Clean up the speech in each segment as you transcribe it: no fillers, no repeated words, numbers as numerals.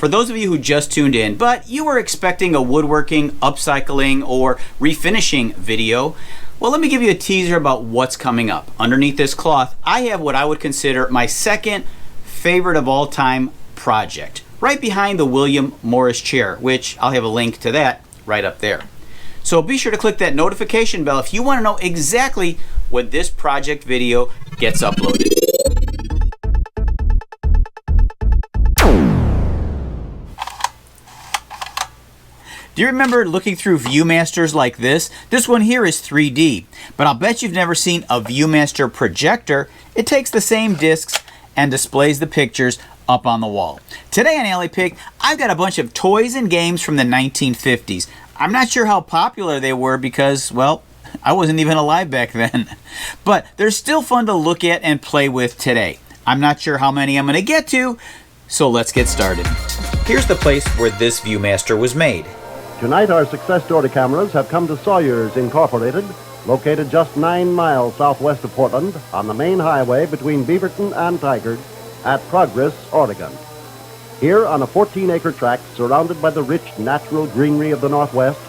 For those of you who just tuned in, but you were expecting a woodworking, upcycling, or refinishing video, well, let me give you a teaser about what's coming up. Underneath this cloth, I have what I would consider my second favorite of all time project, right behind the William Morris chair, which I'll have a link to that right up there. So be sure to click that notification bell if you want to know exactly when this project video gets uploaded. Do you remember looking through viewmasters like this? This one here is 3D, but I'll bet you've never seen a viewmaster projector. It takes the same discs and displays the pictures up on the wall. Today on Alley Pick, I've got a bunch of toys and games from the 1950s. I'm not sure how popular they were because, well, I wasn't even alive back then. But they're still fun to look at and play with today. I'm not sure how many I'm going to get to, so let's get started. Here's the place where this viewmaster was made. Tonight, our success story cameras have come to Sawyer's Incorporated, located just 9 miles southwest of Portland on the main highway between Beaverton and Tigard at Progress, Oregon. Here on a 14-acre tract surrounded by the rich natural greenery of the Northwest,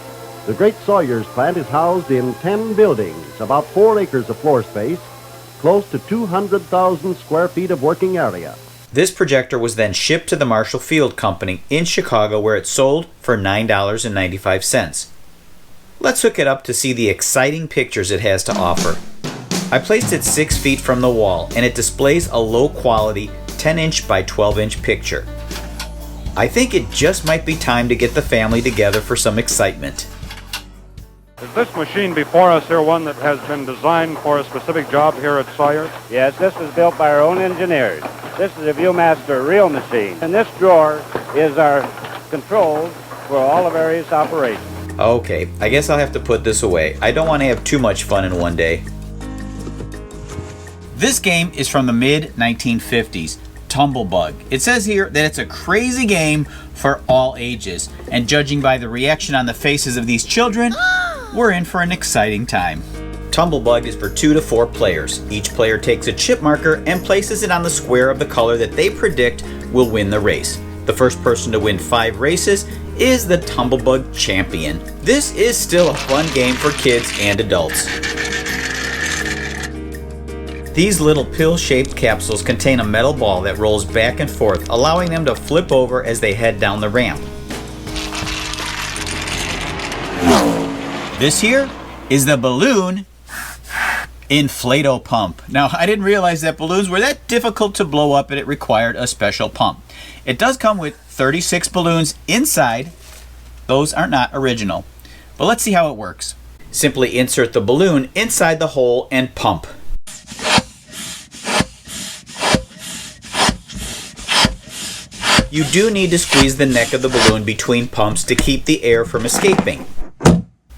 the great Sawyer's plant is housed in 10 buildings, about 4 acres of floor space, close to 200,000 square feet of working area. This projector was then shipped to the Marshall Field Company in Chicago, where it sold for $9.95. Let's hook it up to see the exciting pictures it has to offer. I placed it 6 feet from the wall, and it displays a low-quality 10-inch by 12-inch picture. I think it just might be time to get the family together for some excitement. Is this machine before us here one that has been designed for a specific job here at Sawyer? Yes, this is built by our own engineers. This is a Viewmaster reel machine. And this drawer is our controls for all the various operations. Okay, I guess I'll have to put this away. I don't want to have too much fun in one day. This game is from the mid-1950s, Tumble Bug. It says here that it's a crazy game for all ages. And judging by the reaction on the faces of these children, we're in for an exciting time. Tumble Bug is for 2 to 4 players. Each player takes a chip marker and places it on the square of the color that they predict will win the race. The first person to win 5 races is the Tumble Bug champion. This is still a fun game for kids and adults. These little pill-shaped capsules contain a metal ball that rolls back and forth, allowing them to flip over as they head down the ramp. This here is the balloon inflato pump. Now, I didn't realize that balloons were that difficult to blow up and it required a special pump. It does come with 36 balloons inside. Those are not original. But let's see how it works. Simply insert the balloon inside the hole and pump. You do need to squeeze the neck of the balloon between pumps to keep the air from escaping.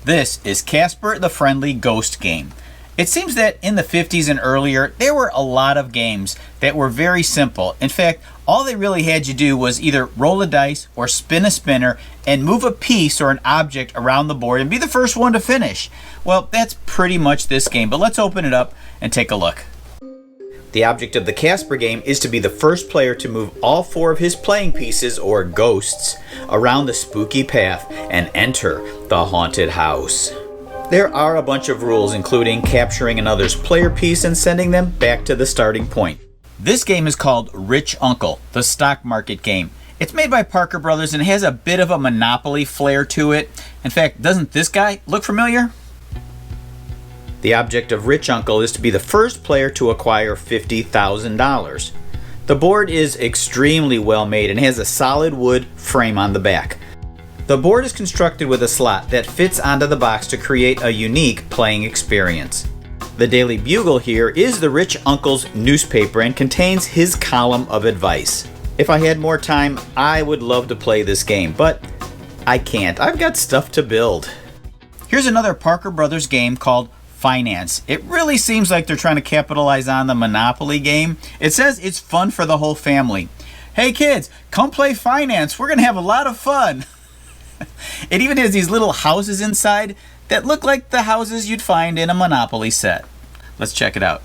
This is Casper the Friendly Ghost Game. It seems that in the 50s and earlier, there were a lot of games that were very simple. In fact, all they really had you do was either roll a dice or spin a spinner and move a piece or an object around the board and be the first one to finish. Well, that's pretty much this game, but let's open it up and take a look. The object of the Casper game is to be the first player to move all 4 of his playing pieces, or ghosts, around the spooky path and enter the haunted house. There are a bunch of rules, including capturing another's player piece and sending them back to the starting point. This game is called Rich Uncle, the stock market game. It's made by Parker Brothers and has a bit of a Monopoly flair to it. In fact, doesn't this guy look familiar? The object of Rich Uncle is to be the first player to acquire $50,000. The board is extremely well made and has a solid wood frame on the back. The board is constructed with a slot that fits onto the box to create a unique playing experience. The Daily Bugle here is the Rich Uncle's newspaper and contains his column of advice. If I had more time, I would love to play this game, but I can't. I've got stuff to build. Here's another Parker Brothers game called Finance. It really seems like they're trying to capitalize on the Monopoly game. It says it's fun for the whole family. Hey kids, come play Finance. We're going to have a lot of fun. It even has these little houses inside that look like the houses you'd find in a Monopoly set. Let's check it out.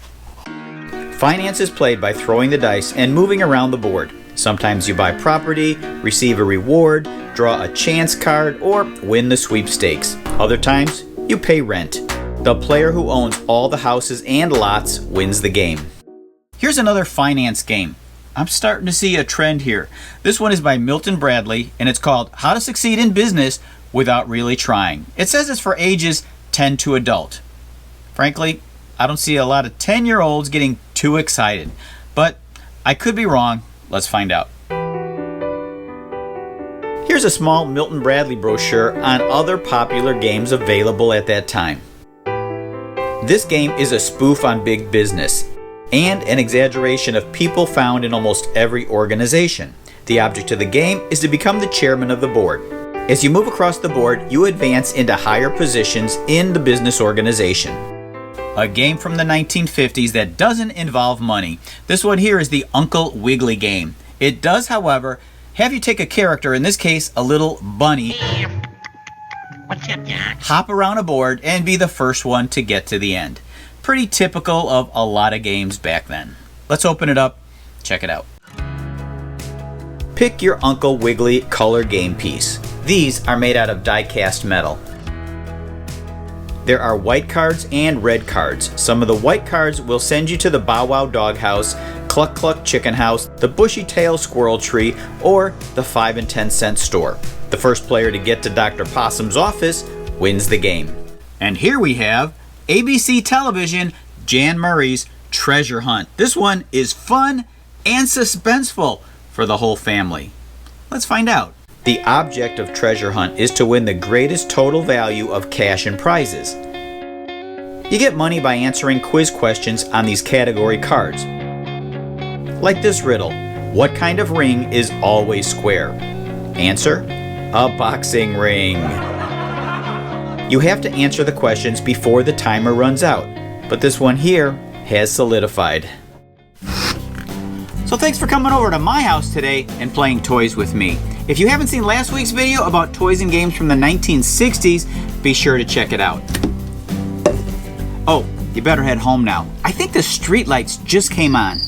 Finance is played by throwing the dice and moving around the board. Sometimes you buy property, receive a reward, draw a chance card, or win the sweepstakes. Other times, you pay rent. The player who owns all the houses and lots wins the game. Here's another finance game. I'm starting to see a trend here. This one is by Milton Bradley, and it's called How to Succeed in Business Without Really Trying. It says it's for ages 10 to adult. Frankly, I don't see a lot of 10-year-olds getting too excited, but I could be wrong. Let's find out. Here's a small Milton Bradley brochure on other popular games available at that time. This game is a spoof on big business and an exaggeration of people found in almost every organization. The object of the game is to become the chairman of the board. As you move across the board, you advance into higher positions in the business organization. A game from the 1950s that doesn't involve money. This one here is the Uncle Wiggly game. It does, however, have you take a character, in this case a little bunny, hop around a board and be the first one to get to the end. Pretty typical of a lot of games back then. Let's open it up, check it out. Pick your Uncle Wiggly color game piece. These are made out of die-cast metal. There are white cards and red cards. Some of the white cards will send you to the Bow Wow Doghouse, Cluck Cluck Chicken House, the Bushy Tail Squirrel Tree, or the 5 and 10 cent store. The first player to get to Dr. Possum's office wins the game. And here we have ABC Television, Jan Murray's Treasure Hunt. This one is fun and suspenseful for the whole family. Let's find out. The object of Treasure Hunt is to win the greatest total value of cash and prizes. You get money by answering quiz questions on these category cards. Like this riddle, what kind of ring is always square? Answer, a boxing ring. You have to answer the questions before the timer runs out, but this one here has solidified. So thanks for coming over to my house today and playing toys with me. If you haven't seen last week's video about toys and games from the 1960s, be sure to check it out. Oh, you better head home now. I think the street lights just came on.